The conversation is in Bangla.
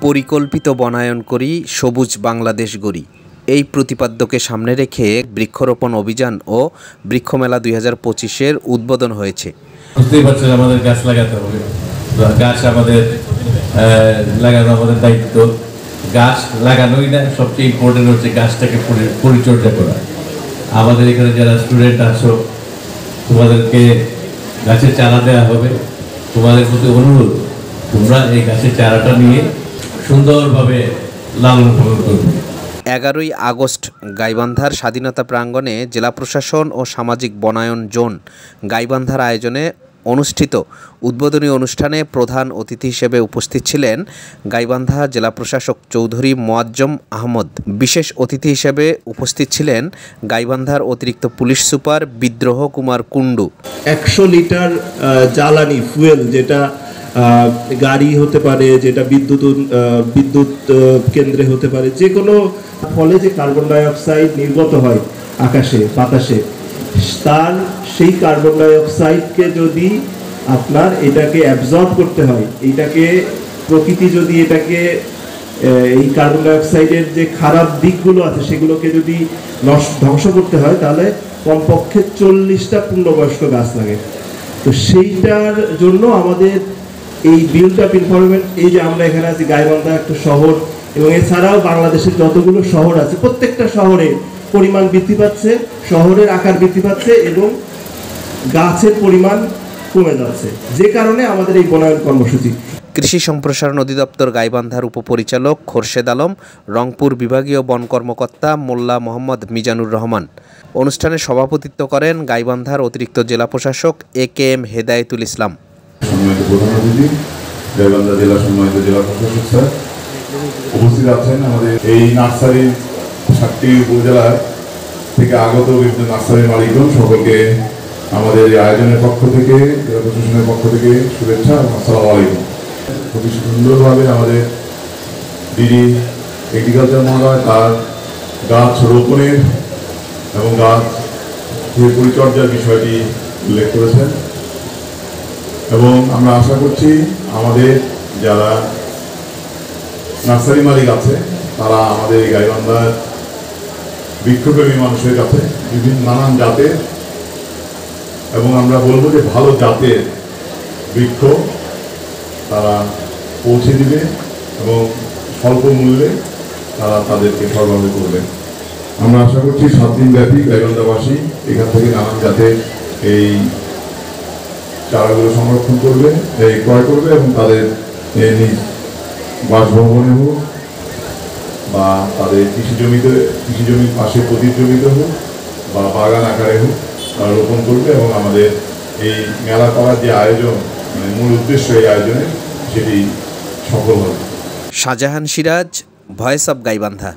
পরিকল্পিত বনায়ন করি, সবুজ বাংলাদেশ গড়ি। এই প্রতিপাদ্যকে সামনে রেখে বৃক্ষরোপণ অভিযান ও বৃক্ষমেলা 2025-এর উদ্বোধন হয়েছে। বুঝতেই পারছেন, আমাদের গাছ লাগাতে হবে। গাছ আমাদের লাগানো আমাদের দায়িত্ব। গাছ লাগানোই না, সবচেয়ে ইম্পর্টেন্ট হচ্ছে গাছটাকে পরিচর্যা করা। আমাদের এখানে যারা স্টুডেন্ট আছো, তোমাদেরকে গাছের চারা দেওয়া হবে। তোমাদের প্রতি অনুরোধ, তোমরা এই গাছের চারাটা নিয়ে সুন্দরভাবে লালন পালন করবে। 11ই আগস্ট গাইবান্ধার স্বাধীনতা প্রাঙ্গণে জেলা প্রশাসন ও সামাজিক বনায়ন জোন গাইবান্ধার আয়োজনে অনুষ্ঠিত উদ্বোধনী অনুষ্ঠানে প্রধান অতিথি হিসেবে উপস্থিত ছিলেন গাইবান্ধা জেলা প্রশাসক চৌধুরী মোয়াজ্জম আহমদ। বিশেষ অতিথি হিসেবে উপস্থিত ছিলেন গাইবান্ধার অতিরিক্ত পুলিশ সুপার বিদ্রোহ কুমার কুণ্ডু। 100 লিটার জ্বালানি ফুয়েল, যেটা গাড়ি হতে পারে, যেটা বিদ্যুৎ কেন্দ্রে হতে পারে, যে কোনো ফলে যে কার্বন ডাই অক্সাইড নির্গত হয় আকাশে বাতাসে, তার সেই কার্বন ডাই অক্সাইডকে যদি আপনার এটাকে অ্যাবজর্ব করতে হয়, এইটাকে প্রকৃতি যদি এটাকে এই কার্বন ডাই অক্সাইডের যে খারাপ দিকগুলো আছে সেগুলোকে যদি ধ্বংস করতে হয়, তাহলে কমপক্ষে 40টা পূর্ণবয়স্ক গাছ লাগে। তো সেইটার জন্য আমাদের এই বিল্ট আপ এনভায়রনমেন্ট, এই যে আমরা এখানে আছি গাইবান্ধা একটা শহর, এবং এছাড়াও বাংলাদেশের যতগুলো শহর আছে প্রত্যেকটা শহরে পরিমাণ বৃদ্ধি পাচ্ছে, শহরের আকার বৃদ্ধি পাচ্ছে এবং গাছের পরিমাণ কমে যাচ্ছে, যে কারণে আমাদের এই বনায়ন কর্মসূচি। কৃষি সম্প্রসারণ অধিদপ্তর গাইবান্ধার উপপরিচালক খোরশেদ আলম, রংপুর বিভাগীয় বন কর্মকর্তা মোল্লা মোহাম্মদ মিজানুর রহমান। অনুষ্ঠানে সভাপতিত্ব করেন গাইবান্ধার অতিরিক্ত জেলা প্রশাসক AKM হেদায়েতুল ইসলাম। সম্মানিত প্রধান অতিথি, গাইবান্ধা জেলা সম্মানিত জেলা প্রশাসক স্যার উপস্থিত আছেন। আমাদের এই নার্সারির 7টি উপজেলার থেকে আগত বিভিন্ন নার্সারির মালিকগণ, সকলকে আমাদের এই আয়োজনের পক্ষ থেকে, জেলা প্রশাসনের পক্ষ থেকে শুভেচ্ছা এবং আসসালামু আলাইকুম। খুবই সুন্দরভাবে আমাদের ডিডি এগ্রিকালচার মহোদয় তার গাছ রোপণের এবং গাছ পরিচর্যার বিষয়টি উল্লেখ করেছেন, এবং আমরা আশা করছি আমাদের যারা নার্সারি মালিক আছে তারা আমাদের এই গাইবান্ধার বৃক্ষপ্রেমী মানুষের কাছে বিভিন্ন নানান জাতের, এবং আমরা বলবো যে ভালো জাতের বৃক্ষ তারা পৌঁছে দিবে এবং স্বল্প মূল্যে তারা তাদেরকে সরবরাহ করবে। আমরা আশা করছি 7 দিন ব্যাপী গাইবান্ধাবাসী এখান থেকে নানান জাতের এই চারাগুলো সংরক্ষণ করবে, ক্রয় করবে, এবং তাদের নিজ বাসভবনে হোক বা তাদের কৃষিজমির পাশে প্রতি জমিতে হোক বা বাগান আকারে হোক তারা রোপণ করবে, এবং আমাদের এই মেলা করার যে আয়োজন, মানে মূল উদ্দেশ্য এই আয়োজনে, সেটি সফল হবে। Shahjahan Siraj, voice of Gaibandha.